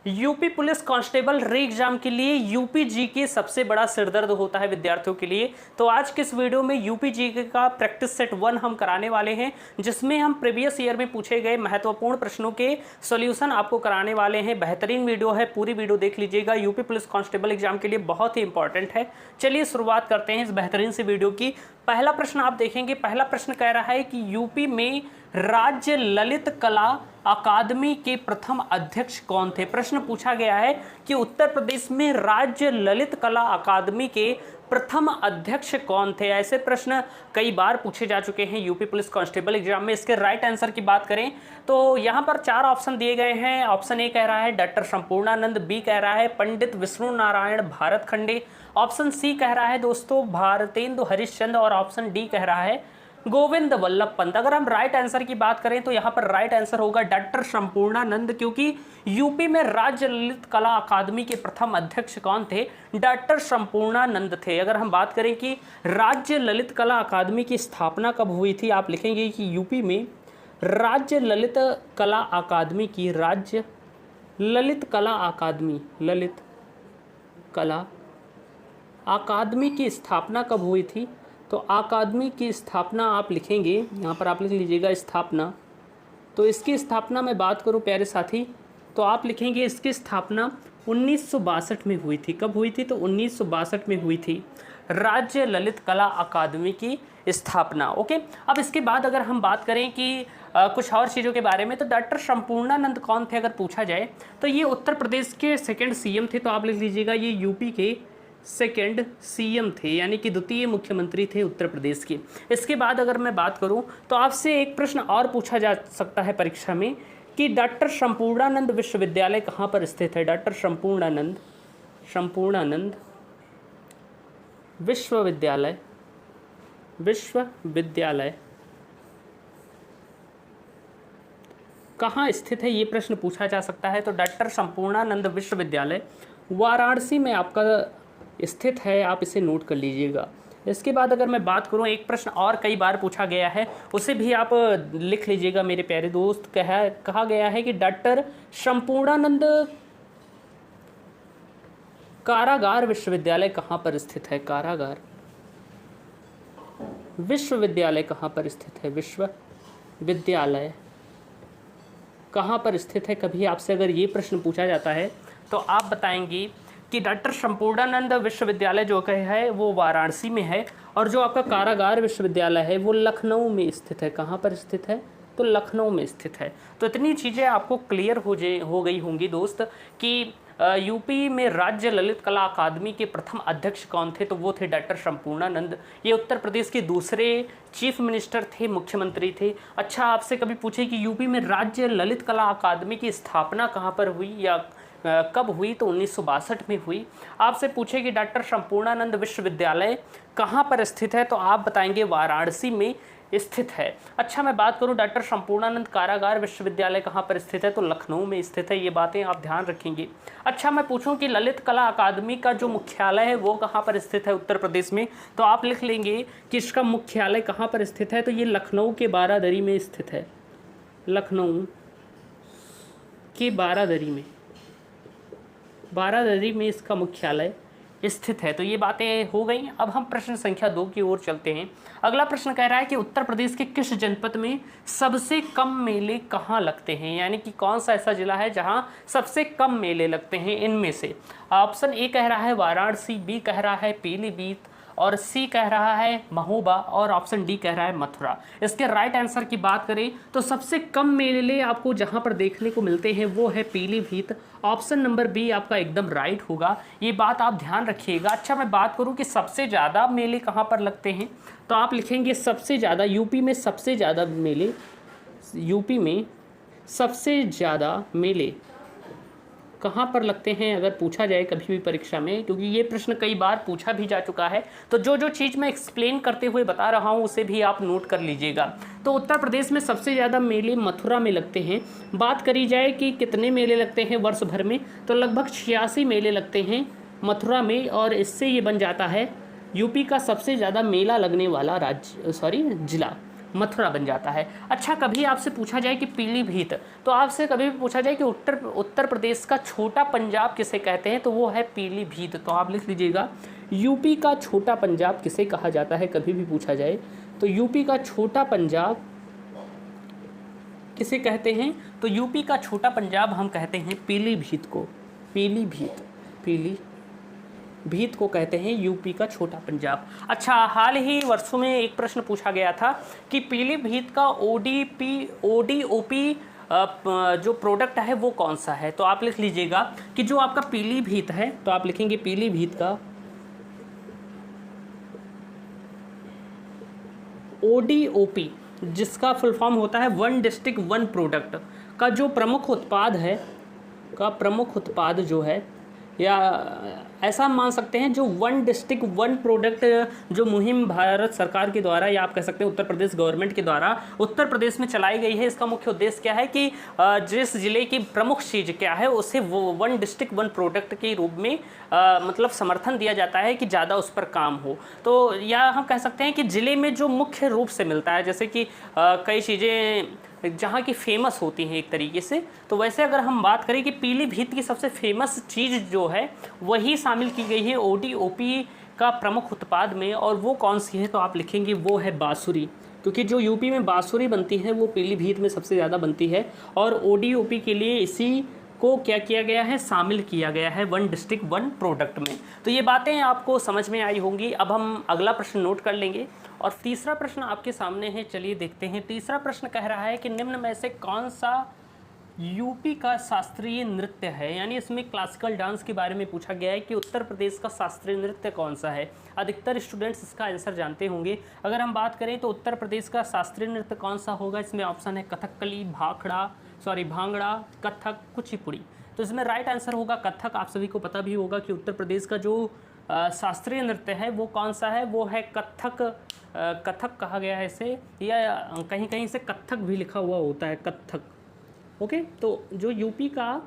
UP police constable री exam के लिए यूपी जीके सबसे बड़ा सिरदर्द होता है विद्यार्थियों के लिए। तो आज के इस वीडियो में यूपी जीके का प्रैक्टिस सेट 1 हम कराने वाले हैं, जिसमें हम प्रीवियस ईयर में पूछे गए महत्वपूर्ण प्रश्नों के सॉल्यूशन आपको कराने वाले हैं। बेहतरीन वीडियो है, पूरी वीडियो देख लीजिएगा, यूपी पुलिस कांस्टेबल एग्जाम के लिए बहुत ही इंपॉर्टेंट है। चलिए शुरुआत करते हैं इस बेहतरीन सी वीडियो की। पहला प्रश्न आप देखेंगे, पहला प्रश्न कह रहा है कि यूपी में राज्य ललित कला अकादमी के प्रथम अध्यक्ष कौन थे। प्रश्न पूछा गया है कि उत्तर प्रदेश में राज्य ललित कला अकादमी के प्रथम अध्यक्ष कौन थे। ऐसे प्रश्न कई बार पूछे जा चुके हैं यूपी पुलिस कांस्टेबल एग्जाम में। इसके राइट आंसर की बात करें तो यहाँ पर 4 ऑप्शन दिए गए हैं। ऑप्शन ए कह रहा है डॉक्टर संपूर्णानंद, बी कह रहा है पंडित विष्णु नारायण भारतखंडे, ऑप्शन सी कह रहा है दोस्तों भारतेंदु हरिश्चंद्र और ऑप्शन डी कह रहा है गोविंद वल्लभ पंत। अगर हम राइट आंसर की बात करें तो यहाँ पर राइट आंसर होगा डॉक्टर संपूर्णानंद, क्योंकि यूपी में राज्य ललित कला अकादमी के प्रथम अध्यक्ष कौन थे, डॉक्टर संपूर्णानंद थे। अगर हम बात करें कि राज्य ललित कला अकादमी की स्थापना कब हुई थी, आप लिखेंगे कि यूपी में राज्य ललित कला अकादमी की राज्य ललित कला अकादमी ललित कला अकादमी की स्थापना कब हुई थी। तो अकादमी की स्थापना आप लिखेंगे, यहाँ पर आप लिख लीजिएगा स्थापना। तो इसकी स्थापना में बात करूँ प्यारे साथी, तो आप लिखेंगे इसकी स्थापना 1962 में हुई थी। कब हुई थी, तो 1962 में हुई थी राज्य ललित कला अकादमी की स्थापना। ओके, अब इसके बाद अगर हम बात करें कि कुछ और चीज़ों के बारे में, तो डॉक्टर संपूर्णानंद कौन थे अगर पूछा जाए तो ये उत्तर प्रदेश के सेकेंड सीएम थे। तो आप लिख लीजिएगा ये यूपी के सेकेंड सीएम थे, यानी कि द्वितीय मुख्यमंत्री थे उत्तर प्रदेश के। इसके बाद अगर मैं बात करूं तो आपसे एक प्रश्न और पूछा जा सकता है परीक्षा में कि डॉक्टर संपूर्णानंद विश्वविद्यालय कहां पर स्थित है। डॉक्टर संपूर्णानंद विश्वविद्यालय कहाँ स्थित है, ये प्रश्न पूछा जा सकता है। तो डॉक्टर संपूर्णानंद विश्वविद्यालय वाराणसी में आपका स्थित है, आप इसे नोट कर लीजिएगा। इसके बाद अगर मैं बात करूं, एक प्रश्न और कई बार पूछा गया है, उसे भी आप लिख लीजिएगा मेरे प्यारे दोस्त। कहा गया है कि डॉक्टर संपूर्णानंद कारागार विश्वविद्यालय कहाँ पर स्थित है। कारागार विश्वविद्यालय कहाँ पर स्थित है, विश्वविद्यालय कहाँ पर स्थित है। कभी आपसे अगर ये प्रश्न पूछा जाता है तो आप बताएंगे कि डॉक्टर संपूर्णानंद विश्वविद्यालय जो है वो वाराणसी में है, और जो आपका कारागार विश्वविद्यालय है वो लखनऊ में स्थित है। कहाँ पर स्थित है, तो लखनऊ में स्थित है। तो इतनी चीज़ें आपको क्लियर हो गई होंगी दोस्त कि यूपी में राज्य ललित कला अकादमी के प्रथम अध्यक्ष कौन थे, तो वो थे डॉक्टर संपूर्णानंद। ये उत्तर प्रदेश के दूसरे चीफ मिनिस्टर थे, मुख्यमंत्री थे। अच्छा, आपसे कभी पूछे कि यूपी में राज्य ललित कला अकादमी की स्थापना कहाँ पर हुई या कब हुई, तो 1962 में हुई। आपसे पूछे कि डॉक्टर संपूर्णानंद विश्वविद्यालय कहाँ पर स्थित है, तो आप बताएंगे वाराणसी में स्थित है। अच्छा, मैं बात करूं डॉक्टर संपूर्णानंद कारागार विश्वविद्यालय कहाँ पर स्थित है, तो लखनऊ में स्थित है। ये बातें आप ध्यान रखेंगे। अच्छा, मैं पूछूं कि ललित कला अकादमी का जो मुख्यालय है वो कहाँ पर स्थित है उत्तर प्रदेश में, तो आप लिख लेंगे कि इसका मुख्यालय कहाँ पर स्थित है, तो ये लखनऊ के बारादरी में स्थित है। लखनऊ के बारादरी में इसका मुख्यालय स्थित है। तो ये बातें हो गई। अब हम प्रश्न संख्या 2 की ओर चलते हैं। अगला प्रश्न कह रहा है कि उत्तर प्रदेश के किस जनपद में सबसे कम मेले कहाँ लगते हैं, यानी कि कौन सा ऐसा जिला है जहाँ सबसे कम मेले लगते हैं इनमें से। ऑप्शन ए कह रहा है वाराणसी, बी कह रहा है पीलीभीत, और सी कह रहा है महोबा, और ऑप्शन डी कह रहा है मथुरा। इसके राइट आंसर की बात करें तो सबसे कम मेले आपको जहां पर देखने को मिलते हैं वो है पीलीभीत। ऑप्शन नंबर बी आपका एकदम राइट होगा, ये बात आप ध्यान रखिएगा। अच्छा, मैं बात करूं कि सबसे ज़्यादा मेले कहां पर लगते हैं, तो आप लिखेंगे सबसे ज़्यादा यूपी में सबसे ज़्यादा मेले कहाँ पर लगते हैं अगर पूछा जाए कभी भी परीक्षा में, क्योंकि ये प्रश्न कई बार पूछा भी जा चुका है। तो जो चीज़ मैं एक्सप्लेन करते हुए बता रहा हूँ उसे भी आप नोट कर लीजिएगा। तो उत्तर प्रदेश में सबसे ज़्यादा मेले मथुरा में लगते हैं। बात करी जाए कि कितने मेले लगते हैं वर्ष भर में, तो लगभग 86 मेले लगते हैं मथुरा में, और इससे ये बन जाता है यूपी का सबसे ज़्यादा मेला लगने वाला जिला। मथुरा बन जाता है। अच्छा, कभी आपसे पूछा जाए कि पीलीभीत, तो आपसे कभी भी पूछा जाए कि उत्तर प्रदेश का छोटा पंजाब किसे कहते हैं, तो वो है पीलीभीत। तो आप लिख लीजिएगा, यूपी का छोटा पंजाब किसे कहा जाता है, कभी भी पूछा जाए तो यूपी का छोटा पंजाब किसे कहते हैं, तो यूपी का छोटा पंजाब हम कहते हैं पीलीभीत को। पीलीभीत को कहते हैं यूपी का छोटा पंजाब। अच्छा, हाल ही वर्षों में एक प्रश्न पूछा गया था कि पीलीभीत का ओडीओपी जो प्रोडक्ट है वो कौन सा है। तो आप लिख लीजिएगा कि जो आपका पीलीभीत है, तो आप लिखेंगे पीलीभीत का ओडीओपी, जिसका फुल फॉर्म होता है वन डिस्ट्रिक्ट वन प्रोडक्ट, का जो प्रमुख उत्पाद है, का प्रमुख उत्पाद जो है, या ऐसा हम मान सकते हैं जो वन डिस्ट्रिक्ट वन प्रोडक्ट जो मुहिम भारत सरकार के द्वारा, या आप कह सकते हैं उत्तर प्रदेश गवर्नमेंट के द्वारा उत्तर प्रदेश में चलाई गई है। इसका मुख्य उद्देश्य क्या है कि जिस जिले की प्रमुख चीज़ क्या है उसे वो वन डिस्ट्रिक्ट वन प्रोडक्ट के रूप में मतलब समर्थन दिया जाता है कि ज़्यादा उस पर काम हो। तो या हम कह सकते हैं कि ज़िले में जो मुख्य रूप से मिलता है, जैसे कि कई चीज़ें जहाँ की फेमस होती हैं एक तरीके से, तो वैसे अगर हम बात करें कि पीलीभीत की सबसे फेमस चीज़ जो है वही शामिल की गई है ओडीओपी का प्रमुख उत्पाद में, और वो कौन सी है, तो आप लिखेंगे वो है बांसुरी, क्योंकि जो यूपी में बांसुरी बनती है वो पीलीभीत में सबसे ज़्यादा बनती है, और ओडीओपी के लिए इसी को क्या किया गया है, शामिल किया गया है वन डिस्ट्रिक्ट वन प्रोडक्ट में। तो ये बातें आपको समझ में आई होंगी। अब हम अगला प्रश्न नोट कर लेंगे, और तीसरा प्रश्न आपके सामने है, चलिए देखते हैं। तीसरा प्रश्न कह रहा है कि निम्न में से कौन सा यूपी का शास्त्रीय नृत्य है, यानी इसमें क्लासिकल डांस के बारे में पूछा गया है कि उत्तर प्रदेश का शास्त्रीय नृत्य कौन सा है। अधिकतर स्टूडेंट्स इसका आंसर जानते होंगे। अगर हम बात करें तो उत्तर प्रदेश का शास्त्रीय नृत्य कौन सा होगा, इसमें ऑप्शन है कथकली, भांगड़ा, कथक, कुचिपुड़ी। तो इसमें राइट आंसर होगा कथक। आप सभी को पता भी होगा कि उत्तर प्रदेश का जो शास्त्रीय नृत्य है वो कौन सा है, वो है कथक। कथक कहा गया है इसे, या कहीं कहीं से कथक भी लिखा हुआ होता है, कथक। ओके, तो जो यूपी का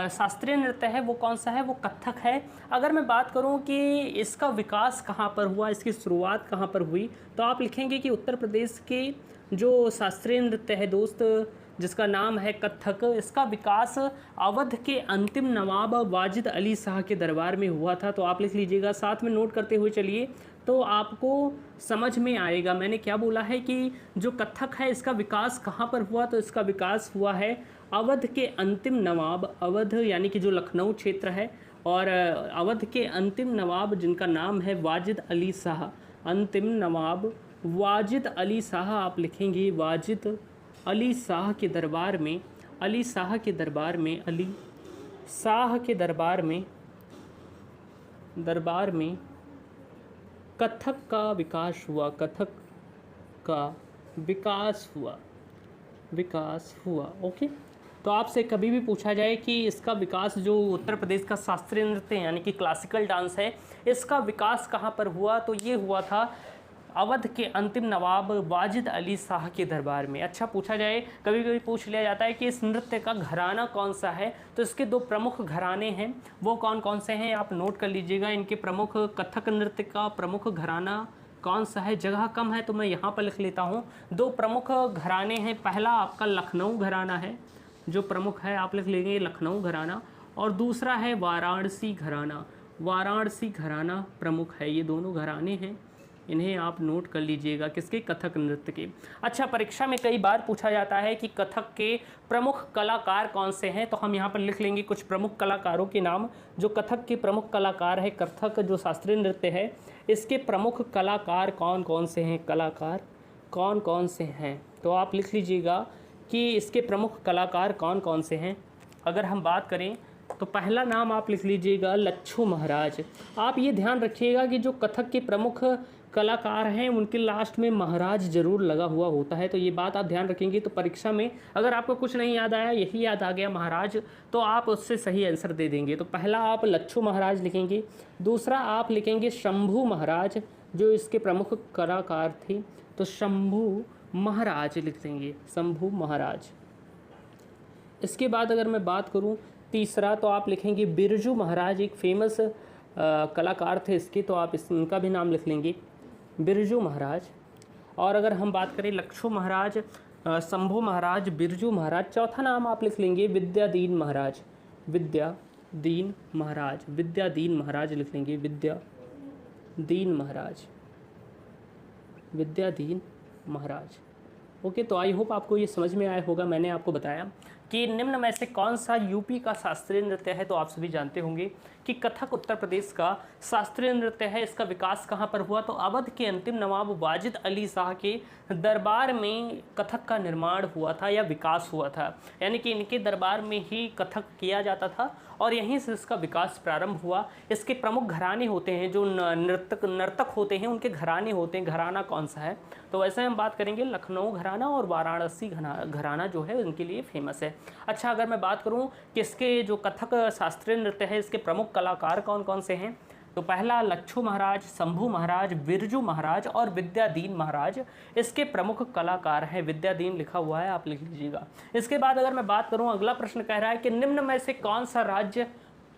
शास्त्रीय नृत्य है वो कौन सा है, वो कथक है। अगर मैं बात करूं कि इसका विकास कहाँ पर हुआ, इसकी शुरुआत कहाँ पर हुई, तो आप लिखेंगे कि उत्तर प्रदेश के जो शास्त्रीय नृत्य है दोस्त, जिसका नाम है कथक, इसका विकास अवध के अंतिम नवाब वाजिद अली शाह के दरबार में हुआ था। तो आप लिख लीजिएगा, साथ में नोट करते हुए चलिए तो आपको समझ में आएगा मैंने क्या बोला है कि जो कथक है इसका विकास कहाँ पर हुआ। तो इसका विकास हुआ है अवध के अंतिम नवाब, अवध यानी कि जो लखनऊ क्षेत्र है, और अवध के अंतिम नवाब जिनका नाम है वाजिद अली शाह, अंतिम नवाब वाजिद अली शाह, आप लिखेंगे वाजिद अली शाह के दरबार में, अली शाह के दरबार में, अली शाह के दरबार में कथक का विकास हुआ, कथक का विकास हुआ। ओके, तो आपसे कभी भी पूछा जाए कि इसका विकास, जो उत्तर प्रदेश का शास्त्रीय नृत्य यानी कि क्लासिकल डांस है, इसका विकास कहाँ पर हुआ, तो ये हुआ था अवध के अंतिम नवाब वाजिद अली शाह के दरबार में। अच्छा, पूछा जाए, कभी कभी पूछ लिया जाता है कि इस नृत्य का घराना कौन सा है, तो इसके दो प्रमुख घराने हैं, वो कौन कौन से हैं आप नोट कर लीजिएगा। इनके प्रमुख, कथक नृत्य का प्रमुख घराना कौन सा है, जगह कम है तो मैं यहाँ पर लिख लेता हूँ। दो प्रमुख घराने हैं, पहला आपका लखनऊ घराना है, जो प्रमुख है आप लिख लेंगे लखनऊ घराना, और दूसरा है वाराणसी घराना, वाराणसी घराना प्रमुख है। ये दोनों घराने हैं, इन्हें आप नोट कर लीजिएगा, किसके, कथक नृत्य के। अच्छा, परीक्षा में कई बार पूछा जाता है कि कथक के प्रमुख कलाकार कौन से हैं, तो हम यहाँ पर लिख लेंगे कुछ प्रमुख कलाकारों के नाम। जो कथक के प्रमुख कलाकार है, कथक जो शास्त्रीय नृत्य है, इसके प्रमुख कलाकार कौन कौन से हैं, कलाकार कौन कौन से हैं, तो आप लिख लीजिएगा कि इसके प्रमुख कलाकार कौन कौन से हैं। अगर हम बात करें तो पहला नाम आप लिख लीजिएगा लच्छू महाराज। आप ये ध्यान रखिएगा कि जो कथक के प्रमुख कलाकार हैं उनके लास्ट में महाराज जरूर लगा हुआ होता है, तो ये बात आप ध्यान रखेंगे। तो परीक्षा में अगर आपको कुछ नहीं याद आया, यही याद आ गया महाराज, तो आप उससे सही आंसर दे देंगे। तो पहला आप लच्छू महाराज लिखेंगे, दूसरा आप लिखेंगे शंभू महाराज, जो इसके प्रमुख कलाकार थे, तो शंभू महाराज लिख देंगे, शंभू महाराज। इसके बाद अगर मैं बात करूं तीसरा, तो आप लिखेंगे बिरजू महाराज, एक फेमस कलाकार थे इसके, तो आप इनका भी नाम लिख लेंगे, बिरजू महाराज। और अगर हम बात करें लक्षु महाराज, शंभू महाराज, बिरजू महाराज, चौथा नाम आप लिख लेंगे विद्यादीन महाराज, विद्यादीन महाराज, विद्यादीन महाराज लिख लेंगे, विद्यादीन महाराज, विद्यादीन महाराज। ओके, तो आई होप आपको ये समझ में आया होगा। मैंने आपको बताया कि निम्न में से कौन सा यूपी का शास्त्रीय नृत्य है, तो आप सभी जानते होंगे कि कथक उत्तर प्रदेश का शास्त्रीय नृत्य है। इसका विकास कहाँ पर हुआ, तो अवध के अंतिम नवाब वाजिद अली शाह के दरबार में कथक का निर्माण हुआ था या विकास हुआ था, यानी कि इनके दरबार में ही कथक किया जाता था और यहीं से इसका विकास प्रारंभ हुआ। इसके प्रमुख घराने होते हैं, जो नर्तक होते हैं उनके घराने होते हैं। घराना कौन सा है, तो वैसे हम बात करेंगे लखनऊ घराना और वाराणसी घराना जो है उनके लिए फेमस है। अच्छा, अगर मैं बात करूं कि इसके जो कथक शास्त्रीय नृत्य है इसके प्रमुख कलाकार कौन कौन से हैं, तो पहला लक्षु महाराज, शंभू महाराज, बिरजू महाराज और विद्यादीन महाराज इसके प्रमुख कलाकार हैं। विद्यादीन लिखा हुआ है, आप लिख लीजिएगा। इसके बाद अगर मैं बात करूं, अगला प्रश्न कह रहा है कि निम्न में से कौन सा राज्य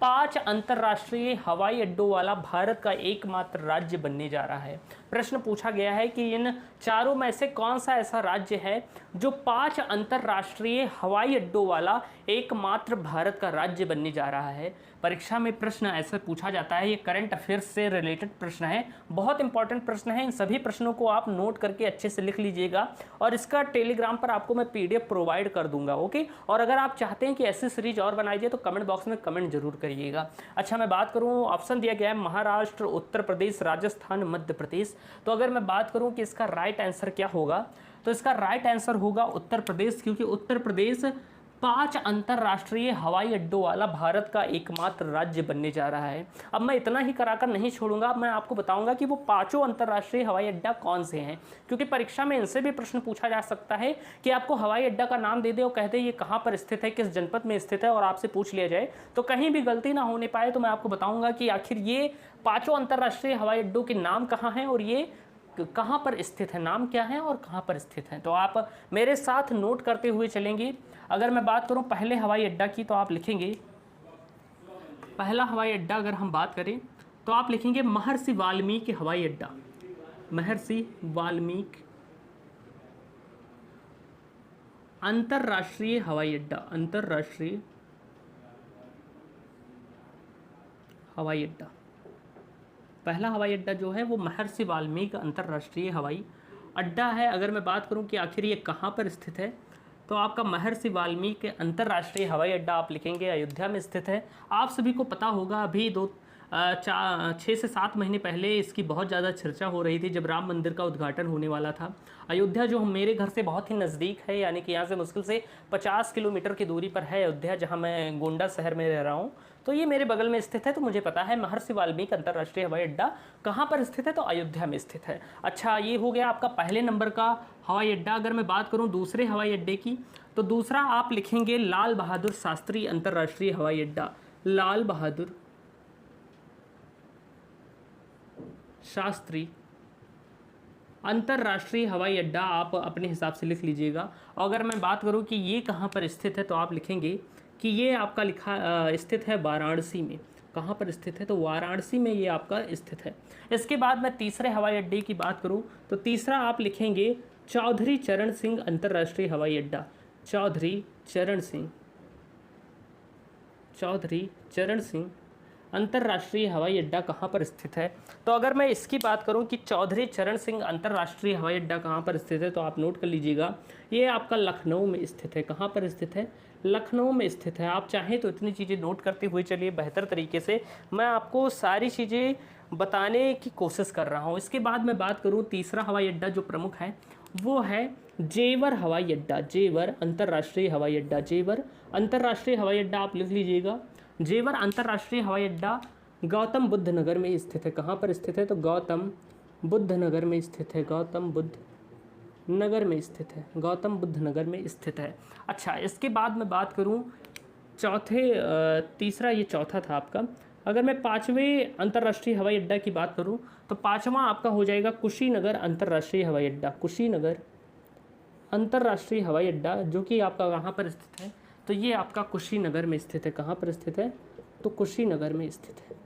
5 अंतर्राष्ट्रीय हवाई अड्डों वाला भारत का एकमात्र राज्य बनने जा रहा है। प्रश्न पूछा गया है कि इन चारों में से कौन सा ऐसा राज्य है जो 5 अंतर्राष्ट्रीय हवाई अड्डों वाला एकमात्र भारत का राज्य बनने जा रहा है। परीक्षा में प्रश्न ऐसे पूछा जाता है, ये करंट अफेयर्स से रिलेटेड प्रश्न है, बहुत इंपॉर्टेंट प्रश्न है। इन सभी प्रश्नों को आप नोट करके अच्छे से लिख लीजिएगा और इसका टेलीग्राम पर आपको मैं PDF प्रोवाइड कर दूंगा। ओके, और अगर आप चाहते हैं कि ऐसी सीरीज और बनाई जाए तो कमेंट बॉक्स में कमेंट जरूर करिएगा। अच्छा, मैं बात करूँ, ऑप्शन दिया गया है महाराष्ट्र, उत्तर प्रदेश, राजस्थान, मध्य प्रदेश। तो अगर मैं बात करूं कि इसका राइट आंसर क्या होगा, तो इसका राइट आंसर होगा उत्तर प्रदेश, क्योंकि उत्तर प्रदेश 5 अंतर्राष्ट्रीय हवाई अड्डों वाला भारत का एकमात्र राज्य बनने जा रहा है। अब मैं इतना ही कराकर नहीं छोड़ूंगा, मैं आपको बताऊंगा कि वो 5 अंतर्राष्ट्रीय हवाई अड्डा कौन से हैं, क्योंकि परीक्षा में इनसे भी प्रश्न पूछा जा सकता है कि आपको हवाई अड्डा का नाम दे दे और कह दे ये कहाँ पर स्थित है, किस जनपद में स्थित है, और आपसे पूछ लिया जाए तो कहीं भी गलती ना होने पाए, तो मैं आपको बताऊंगा कि आखिर ये 5 अंतर्राष्ट्रीय हवाई अड्डों के नाम कहाँ हैं और ये कहाँ पर स्थित है, नाम क्या है और कहाँ पर स्थित है। तो आप मेरे साथ नोट करते हुए चलेंगे। अगर मैं बात करूँ पहले हवाई अड्डा की, तो आप लिखेंगे पहला हवाई अड्डा, अगर हम बात करें तो आप लिखेंगे महर्षि वाल्मीकि हवाई अड्डा, महर्षि वाल्मीकि अंतर्राष्ट्रीय हवाई अड्डा, अंतर्राष्ट्रीय हवाई अड्डा। पहला हवाई अड्डा जो है वो महर्षि वाल्मीकि अंतर्राष्ट्रीय हवाई अड्डा है। अगर मैं बात करूं कि आखिर ये कहाँ पर स्थित है, तो आपका महर्षि वाल्मीकि अंतर्राष्ट्रीय हवाई अड्डा आप लिखेंगे अयोध्या में स्थित है। आप सभी को पता होगा, अभी 6 से 7 महीने पहले इसकी बहुत ज़्यादा चर्चा हो रही थी जब राम मंदिर का उद्घाटन होने वाला था। अयोध्या जो मेरे घर से बहुत ही नज़दीक है, यानी कि यहाँ से मुश्किल से 50 किलोमीटर की दूरी पर है अयोध्या, जहाँ मैं गोंडा शहर में रह रहा हूँ, तो ये मेरे बगल में स्थित है। तो मुझे पता है महर्षि वाल्मीकि अंतर्राष्ट्रीय हवाई अड्डा कहाँ पर स्थित है, तो अयोध्या में स्थित है। अच्छा, ये हो गया आपका पहले नंबर का हवाई अड्डा। अगर मैं बात करूँ दूसरे हवाई अड्डे की, तो दूसरा आप लिखेंगे लाल बहादुर शास्त्री अंतर्राष्ट्रीय हवाई अड्डा, लाल बहादुर शास्त्री अंतर्राष्ट्रीय हवाई अड्डा आप अपने हिसाब से लिख लीजिएगा। और अगर मैं बात करूं कि ये कहाँ पर स्थित है, तो आप लिखेंगे कि ये आपका स्थित है वाराणसी में। कहाँ पर स्थित है, तो वाराणसी में ये आपका स्थित है। इसके बाद मैं तीसरे हवाई अड्डे की बात करूं, तो तीसरा आप लिखेंगे चौधरी चरण सिंह अंतर्राष्ट्रीय हवाई अड्डा, चौधरी चरण सिंह अंतर्राष्ट्रीय हवाई अड्डा कहाँ पर स्थित है। तो अगर मैं इसकी बात करूं कि चौधरी चरण सिंह अंतर्राष्ट्रीय हवाई अड्डा कहाँ पर स्थित है, तो आप नोट कर लीजिएगा, ये आपका लखनऊ में स्थित है। कहाँ पर स्थित है, लखनऊ में स्थित है। आप चाहें तो इतनी चीज़ें नोट करते हुए चलिए, बेहतर तरीके से मैं आपको सारी चीज़ें बताने की कोशिश कर रहा हूँ। इसके बाद मैं बात करूँ तीसरा हवाई अड्डा जो प्रमुख है वो है जेवर हवाई अड्डा, जेवर अंतर्राष्ट्रीय हवाई अड्डा, जेवर अंतर्राष्ट्रीय हवाई अड्डा आप लिख लीजिएगा। जेवर अंतर्राष्ट्रीय हवाई अड्डा गौतम बुद्ध नगर में स्थित है। कहाँ पर स्थित है, तो गौतम बुद्ध नगर में स्थित है, गौतम बुद्ध नगर में स्थित है, गौतम बुद्ध नगर में स्थित है। अच्छा, इसके बाद मैं बात करूँ तीसरा ये चौथा था आपका। अगर मैं 5वें अंतर्राष्ट्रीय हवाई अड्डा की बात करूँ, तो 5वां आपका हो जाएगा कुशीनगर अंतर्राष्ट्रीय हवाई अड्डा, कुशीनगर अंतर्राष्ट्रीय हवाई अड्डा, जो कि आपका कहाँ पर स्थित है, तो ये आपका कुशीनगर में स्थित है। कहाँ पर स्थित है, तो कुशीनगर में स्थित है।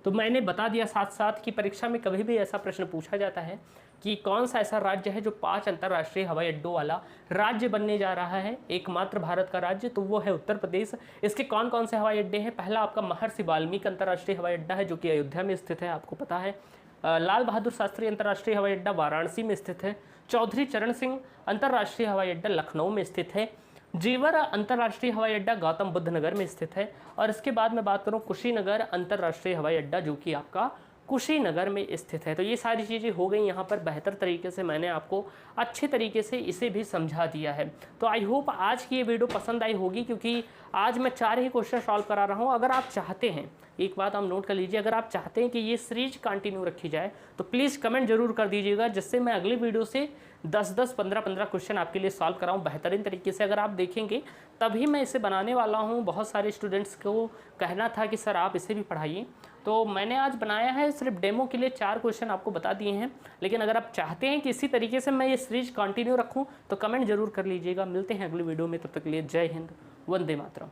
तो मैंने बता दिया साथ साथ कि परीक्षा में कभी भी ऐसा प्रश्न पूछा जाता है कि कौन सा ऐसा राज्य है जो 5 अंतर्राष्ट्रीय हवाई अड्डों वाला राज्य बनने जा रहा है, एकमात्र भारत का राज्य, तो वो है उत्तर प्रदेश। इसके कौन कौन से हवाई अड्डे हैं? पहला आपका महर्षि वाल्मीकि अंतर्राष्ट्रीय हवाई अड्डा है जो कि अयोध्या में स्थित है, आपको पता है। लाल बहादुर शास्त्री अंतर्राष्ट्रीय हवाई अड्डा वाराणसी में स्थित है। चौधरी चरण सिंह अंतर्राष्ट्रीय हवाई अड्डा लखनऊ में स्थित है। जेवर अंतर्राष्ट्रीय हवाई अड्डा गौतम बुद्ध नगर में स्थित है। और इसके बाद मैं बात करूं कुशीनगर अंतर्राष्ट्रीय हवाई अड्डा जो कि आपका कुशीनगर में स्थित है। तो ये सारी चीज़ें हो गई यहाँ पर, बेहतर तरीके से मैंने आपको अच्छे तरीके से इसे भी समझा दिया है। तो आई होप आज की ये वीडियो पसंद आई होगी, क्योंकि आज मैं 4 ही क्वेश्चन सॉल्व करा रहा हूँ। अगर आप चाहते हैं, एक बात आप नोट कर लीजिए, अगर आप चाहते हैं कि ये सीरीज कंटिन्यू रखी जाए तो प्लीज़ कमेंट जरूर कर दीजिएगा, जिससे मैं अगली वीडियो से 10-10, 15-15 क्वेश्चन आपके लिए सॉल्व कराऊँ बेहतरीन तरीके से। अगर आप देखेंगे तभी मैं इसे बनाने वाला हूँ। बहुत सारे स्टूडेंट्स को कहना था कि सर आप इसे भी पढ़ाइए, तो मैंने आज बनाया है सिर्फ डेमो के लिए 4 क्वेश्चन आपको बता दिए हैं। लेकिन अगर आप चाहते हैं कि इसी तरीके से मैं ये सीरीज कंटिन्यू रखूँ तो कमेंट जरूर कर लीजिएगा। मिलते हैं अगली वीडियो में, तब तक के लिए जय हिंद, वंदे मातरम।